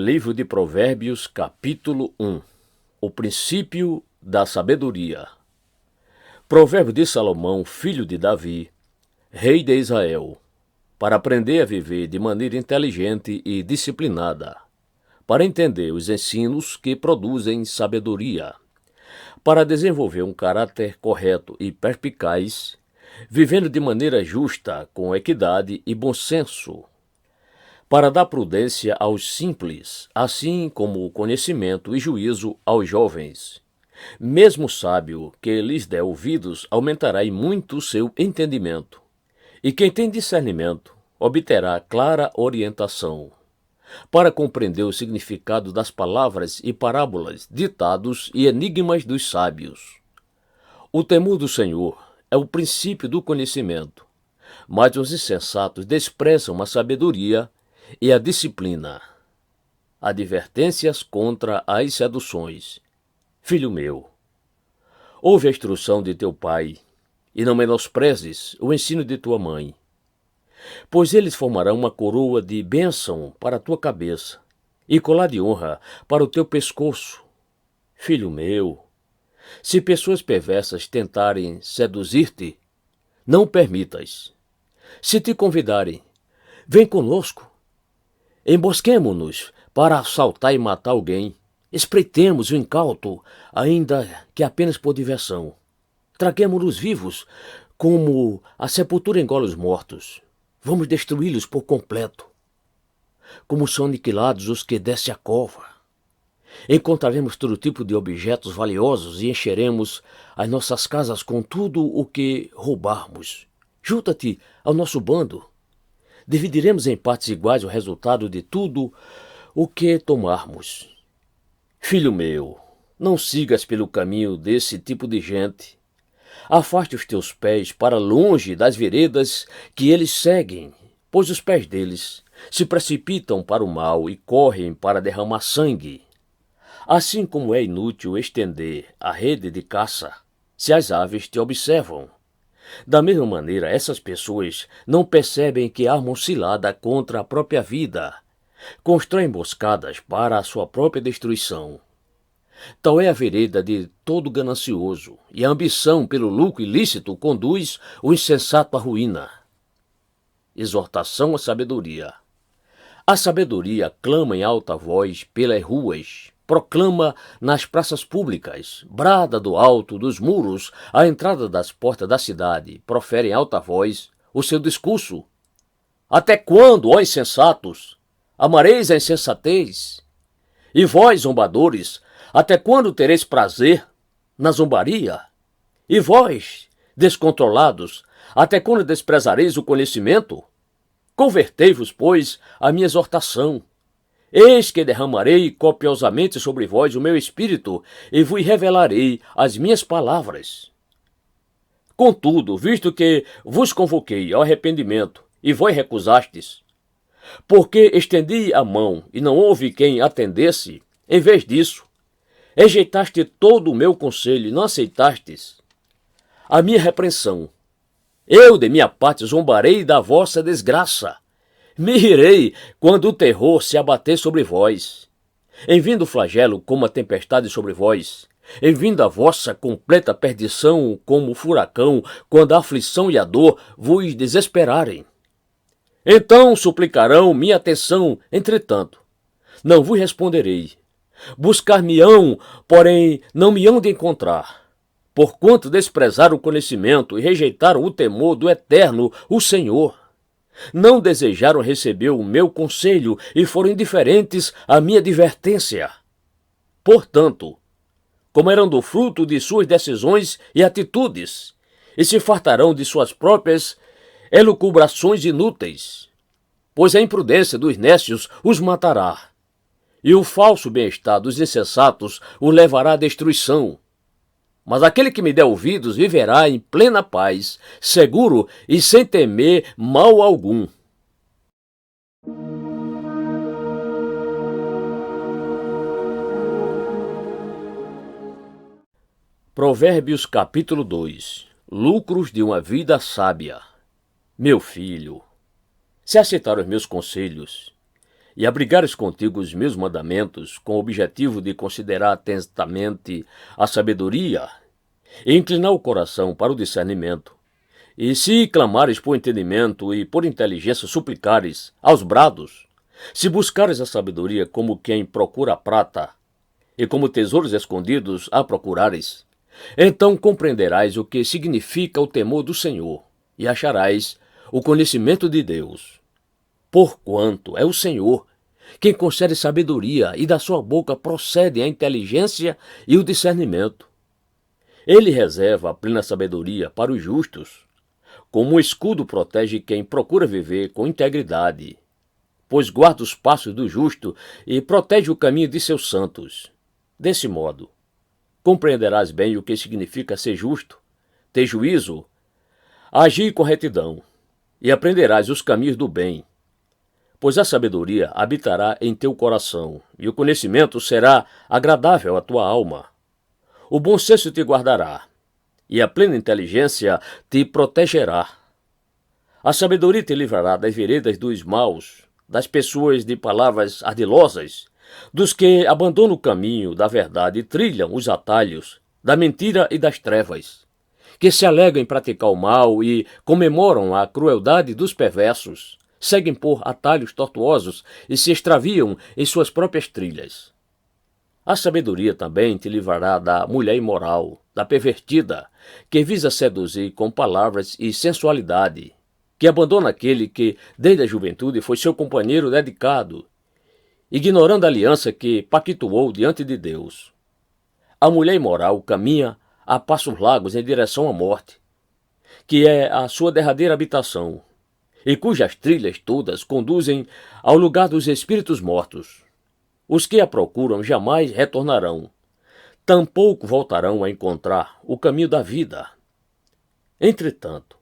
Livro de Provérbios, capítulo 1. O princípio da sabedoria. Provérbio de Salomão, filho de Davi, rei de Israel, para aprender a viver de maneira inteligente e disciplinada, para entender os ensinos que produzem sabedoria, para desenvolver um caráter correto e perspicaz, vivendo de maneira justa, com equidade e bom senso, para dar prudência aos simples, assim como o conhecimento e juízo aos jovens. Mesmo o sábio que lhes der ouvidos aumentará em muito o seu entendimento, e quem tem discernimento obterá clara orientação, para compreender o significado das palavras e parábolas, ditados e enigmas dos sábios. O temor do Senhor é o princípio do conhecimento, mas os insensatos desprezam a sabedoria e a disciplina. Advertências contra as seduções. Filho meu, ouve a instrução de teu pai, e não menosprezes o ensino de tua mãe, pois eles formarão uma coroa de bênção para a tua cabeça, e colar de honra para o teu pescoço. Filho meu, se pessoas perversas tentarem seduzir-te, não permitas. Se te convidarem, vem conosco. Embosquemo-nos para assaltar e matar alguém. Espreitemos o incauto, ainda que apenas por diversão. Traguemo-nos vivos, como a sepultura engole os mortos. Vamos destruí-los por completo. Como são aniquilados os que descem a cova. Encontraremos todo tipo de objetos valiosos e encheremos as nossas casas com tudo o que roubarmos. Junta-te ao nosso bando. Dividiremos em partes iguais o resultado de tudo o que tomarmos. Filho meu, não sigas pelo caminho desse tipo de gente. Afaste os teus pés para longe das veredas que eles seguem, pois os pés deles se precipitam para o mal e correm para derramar sangue. Assim como é inútil estender a rede de caça, se as aves te observam. Da mesma maneira, essas pessoas não percebem que armam cilada contra a própria vida, constroem emboscadas para a sua própria destruição. Tal é a vereda de todo ganancioso, e a ambição pelo lucro ilícito conduz o insensato à ruína. Exortação à sabedoria. A sabedoria clama em alta voz pelas ruas, proclama nas praças públicas, brada do alto dos muros, à entrada das portas da cidade, profere em alta voz o seu discurso. Até quando, ó insensatos, amareis a insensatez? E vós, zombadores, até quando tereis prazer na zombaria? E vós, descontrolados, até quando desprezareis o conhecimento? Convertei-vos, pois, à minha exortação. Eis que derramarei copiosamente sobre vós o meu espírito, e vos revelarei as minhas palavras. Contudo, visto que vos convoquei ao arrependimento, e vós recusastes, porque estendi a mão e não houve quem atendesse, em vez disso, rejeitaste todo o meu conselho e não aceitastes a minha repreensão. Eu, de minha parte, zombarei da vossa desgraça. Me rirei quando o terror se abater sobre vós. Em vindo o flagelo como a tempestade sobre vós, em vindo a vossa completa perdição como o furacão, quando a aflição e a dor vos desesperarem. Então suplicarão minha atenção, entretanto, não vos responderei. Buscar-me-ão, porém não me hão de encontrar. Porquanto desprezaram o conhecimento e rejeitaram o temor do Eterno, o Senhor. Não desejaram receber o meu conselho e foram indiferentes à minha advertência. Portanto, comerão do fruto de suas decisões e atitudes, e se fartarão de suas próprias elucubrações inúteis, pois a imprudência dos nécios os matará, e o falso bem-estar dos insensatos o levará à destruição. Mas aquele que me der ouvidos viverá em plena paz, seguro e sem temer mal algum. Provérbios capítulo 2. Lucros de uma vida sábia. Meu filho, se aceitar os meus conselhos e abrigares contigo os meus mandamentos, com o objetivo de considerar atentamente a sabedoria, e inclinar o coração para o discernimento, e se clamares por entendimento e por inteligência suplicares aos brados, se buscares a sabedoria como quem procura a prata, e como tesouros escondidos a procurares, então compreenderás o que significa o temor do Senhor, e acharás o conhecimento de Deus. Porquanto é o Senhor quem concede sabedoria, e da sua boca procede a inteligência e o discernimento. Ele reserva a plena sabedoria para os justos, como um escudo protege quem procura viver com integridade, pois guarda os passos do justo e protege o caminho de seus santos. Desse modo, compreenderás bem o que significa ser justo, ter juízo, agir com retidão, e aprenderás os caminhos do bem. Pois a sabedoria habitará em teu coração, e o conhecimento será agradável à tua alma. O bom senso te guardará, e a plena inteligência te protegerá. A sabedoria te livrará das veredas dos maus, das pessoas de palavras ardilosas, dos que abandonam o caminho da verdade e trilham os atalhos da mentira e das trevas, que se alegam em praticar o mal e comemoram a crueldade dos perversos, seguem por atalhos tortuosos e se extraviam em suas próprias trilhas. A sabedoria também te livrará da mulher imoral, da pervertida, que visa seduzir com palavras e sensualidade, que abandona aquele que, desde a juventude, foi seu companheiro dedicado, ignorando a aliança que pactuou diante de Deus. A mulher imoral caminha a passos largos em direção à morte, que é a sua derradeira habitação, e cujas trilhas todas conduzem ao lugar dos espíritos mortos. Os que a procuram jamais retornarão, tampouco voltarão a encontrar o caminho da vida. Entretanto,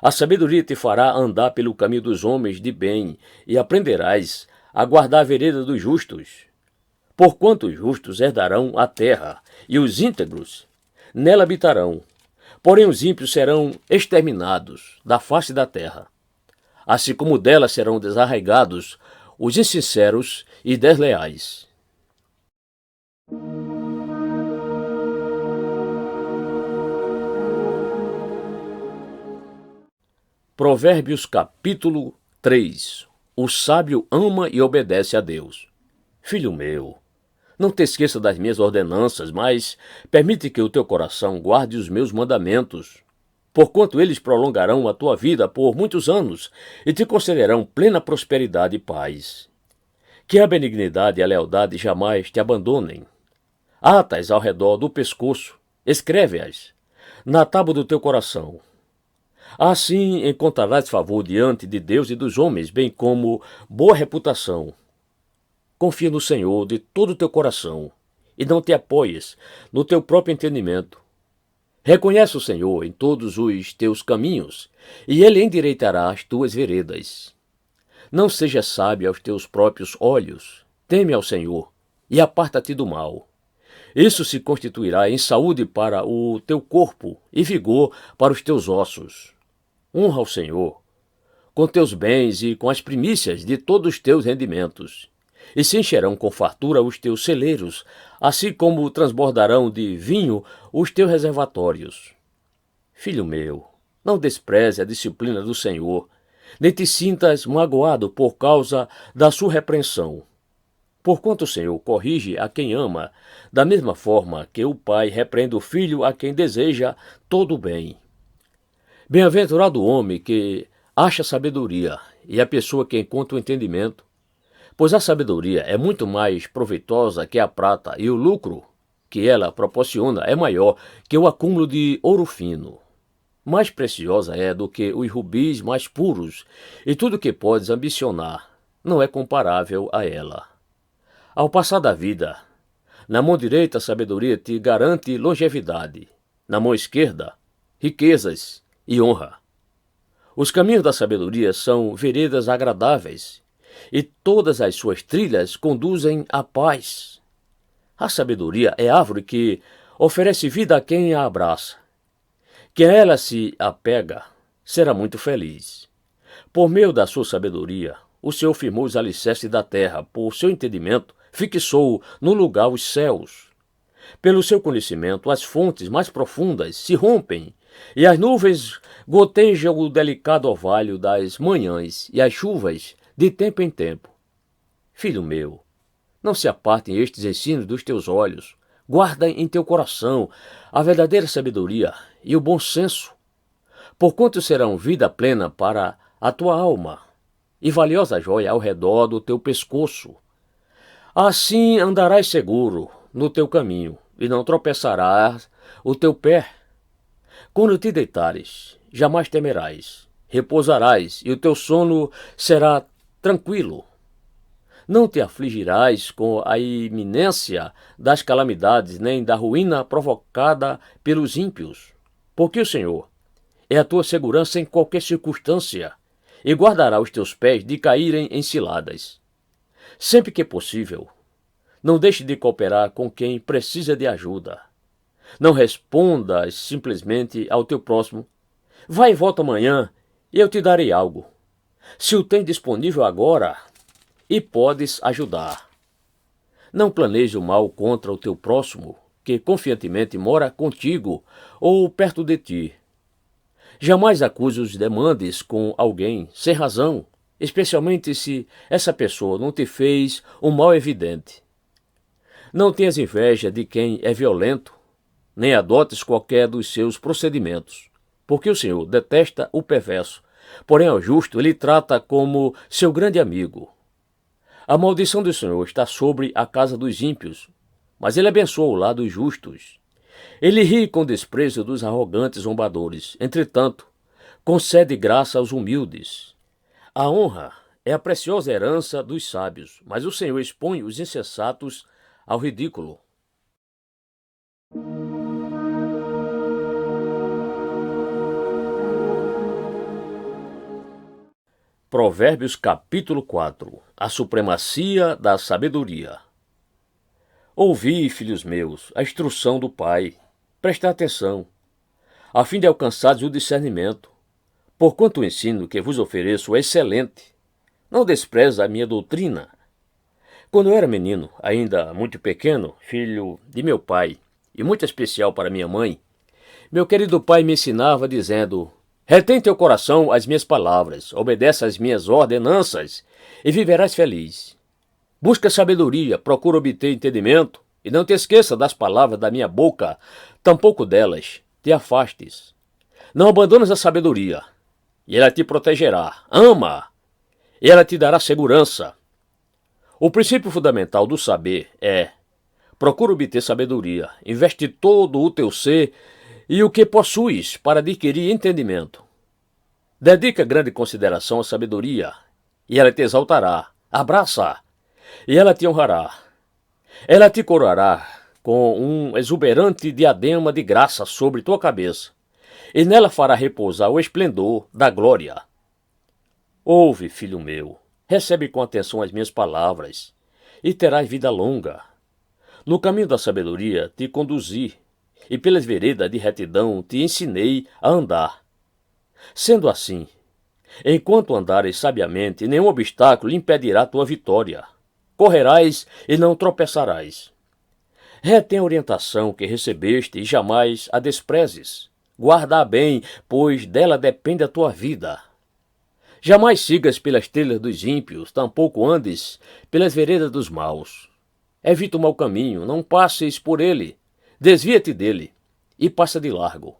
a sabedoria te fará andar pelo caminho dos homens de bem, e aprenderás a guardar a vereda dos justos. Porquanto os justos herdarão a terra, e os íntegros nela habitarão. Porém os ímpios serão exterminados da face da terra, assim como dela serão desarraigados os insinceros e desleais. Provérbios capítulo 3. O sábio ama e obedece a Deus. Filho meu, não te esqueça das minhas ordenanças, mas permite que o teu coração guarde os meus mandamentos, porquanto eles prolongarão a tua vida por muitos anos e te concederão plena prosperidade e paz. Que a benignidade e a lealdade jamais te abandonem. Ata-as ao redor do pescoço, escreve-as na tábua do teu coração. Assim encontrarás favor diante de Deus e dos homens, bem como boa reputação. Confia no Senhor de todo o teu coração, e não te apoies no teu próprio entendimento. Reconhece o Senhor em todos os teus caminhos, e Ele endireitará as tuas veredas. Não sejas sábio aos teus próprios olhos. Teme ao Senhor, e aparta-te do mal. Isso se constituirá em saúde para o teu corpo e vigor para os teus ossos. Honra ao Senhor com teus bens e com as primícias de todos os teus rendimentos, e se encherão com fartura os teus celeiros, assim como transbordarão de vinho os teus reservatórios. Filho meu, não despreze a disciplina do Senhor, nem te sintas magoado por causa da sua repreensão. Porquanto o Senhor corrige a quem ama, da mesma forma que o pai repreende o filho a quem deseja todo o bem. Bem-aventurado o homem que acha sabedoria, e a pessoa que encontra o entendimento, pois a sabedoria é muito mais proveitosa que a prata, e o lucro que ela proporciona é maior que o acúmulo de ouro fino. Mais preciosa é do que os rubis mais puros, e tudo que podes ambicionar não é comparável a ela. Ao passar da vida, na mão direita a sabedoria te garante longevidade, na mão esquerda, riquezas e honra. Os caminhos da sabedoria são veredas agradáveis, e todas as suas trilhas conduzem à paz. A sabedoria é árvore que oferece vida a quem a abraça. Quem a ela se apega será muito feliz. Por meio da sua sabedoria, o Senhor firmou os alicerces da terra, por seu entendimento, fixou no lugar os céus. Pelo seu conhecimento, as fontes mais profundas se rompem, e as nuvens gotejam o delicado orvalho das manhãs e as chuvas de tempo em tempo. Filho meu, não se apartem estes ensinos dos teus olhos. Guarda em teu coração a verdadeira sabedoria e o bom senso, porquanto serão vida plena para a tua alma e valiosa joia ao redor do teu pescoço. Assim andarás seguro no teu caminho e não tropeçarás o teu pé. Quando te deitares, jamais temerás, repousarás e o teu sono será tranquilo. Não te afligirás com a iminência das calamidades, nem da ruína provocada pelos ímpios, porque o Senhor é a tua segurança em qualquer circunstância, e guardará os teus pés de caírem em ciladas. Sempre que possível, não deixe de cooperar com quem precisa de ajuda. Não respondas simplesmente ao teu próximo: vai e volta amanhã e eu te darei algo. Se o tem disponível agora, e podes ajudar. Não planeje o mal contra o teu próximo, que confiantemente mora contigo ou perto de ti. Jamais acuse os demandes com alguém sem razão, especialmente se essa pessoa não te fez um mal evidente. Não tenhas inveja de quem é violento, nem adotes qualquer dos seus procedimentos, porque o Senhor detesta o perverso, porém ao justo ele trata como seu grande amigo. A maldição do Senhor está sobre a casa dos ímpios, mas ele abençoa o lar dos justos. Ele ri com desprezo dos arrogantes zombadores, entretanto, concede graça aos humildes. A honra é a preciosa herança dos sábios, mas o Senhor expõe os insensatos ao ridículo. Provérbios capítulo 4. A supremacia da sabedoria. Ouvi, filhos meus, a instrução do Pai. Prestai atenção, a fim de alcançares o discernimento. Porquanto o ensino que vos ofereço é excelente. Não despreza a minha doutrina. Quando eu era menino, ainda muito pequeno, filho de meu pai, e muito especial para minha mãe, meu querido pai me ensinava dizendo: retém teu coração as minhas palavras, obedece às minhas ordenanças e viverás feliz. Busca sabedoria, procura obter entendimento e não te esqueça das palavras da minha boca, tampouco delas te afastes. Não abandones a sabedoria e ela te protegerá. Ama e ela te dará segurança. O princípio fundamental do saber é: procura obter sabedoria, investe todo o teu ser e o que possuis para adquirir entendimento. Dedica grande consideração à sabedoria, e ela te exaltará. Abraça, e ela te honrará. Ela te coroará com um exuberante diadema de graça sobre tua cabeça, e nela fará repousar o esplendor da glória. Ouve, filho meu, recebe com atenção as minhas palavras, e terás vida longa. No caminho da sabedoria te conduzi, e pelas veredas de retidão te ensinei a andar. Sendo assim, enquanto andares sabiamente, nenhum obstáculo impedirá tua vitória. Correrás e não tropeçarás. Retém a orientação que recebeste e jamais a desprezes. Guarda-a bem, pois dela depende a tua vida. Jamais sigas pelas trilhas dos ímpios, tampouco andes pelas veredas dos maus. Evita o mau caminho, não passes por ele. Desvia-te dele e passa de largo.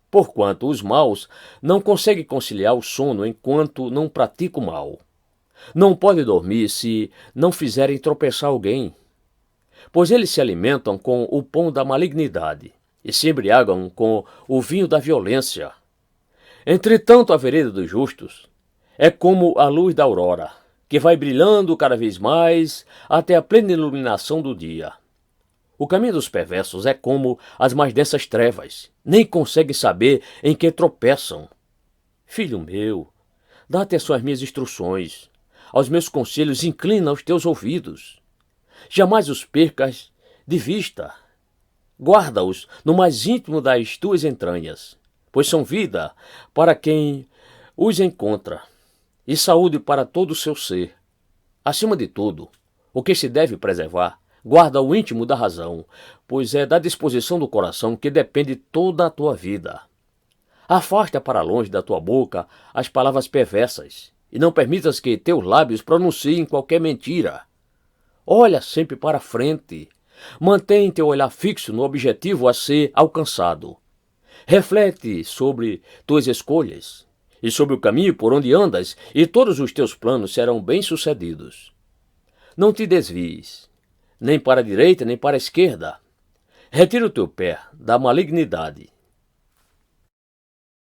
Porquanto os maus não conseguem conciliar o sono enquanto não praticam o mal. Não podem dormir se não fizerem tropeçar alguém, pois eles se alimentam com o pão da malignidade e se embriagam com o vinho da violência. Entretanto, a vereda dos justos é como a luz da aurora, que vai brilhando cada vez mais até a plena iluminação do dia. O caminho dos perversos é como as mais densas trevas, nem conseguem saber em que tropeçam. Filho meu, dá atenção às minhas instruções, aos meus conselhos inclina os teus ouvidos. Jamais os percas de vista. Guarda-os no mais íntimo das tuas entranhas, pois são vida para quem os encontra e saúde para todo o seu ser. Acima de tudo, o que se deve preservar, guarda o íntimo da razão, pois é da disposição do coração que depende toda a tua vida. Afasta para longe da tua boca as palavras perversas, e não permitas que teus lábios pronunciem qualquer mentira. Olha sempre para frente. Mantém teu olhar fixo no objetivo a ser alcançado. Reflete sobre tuas escolhas e sobre o caminho por onde andas, e todos os teus planos serão bem-sucedidos. Não te desvies, nem para a direita nem para a esquerda. Retira o teu pé da malignidade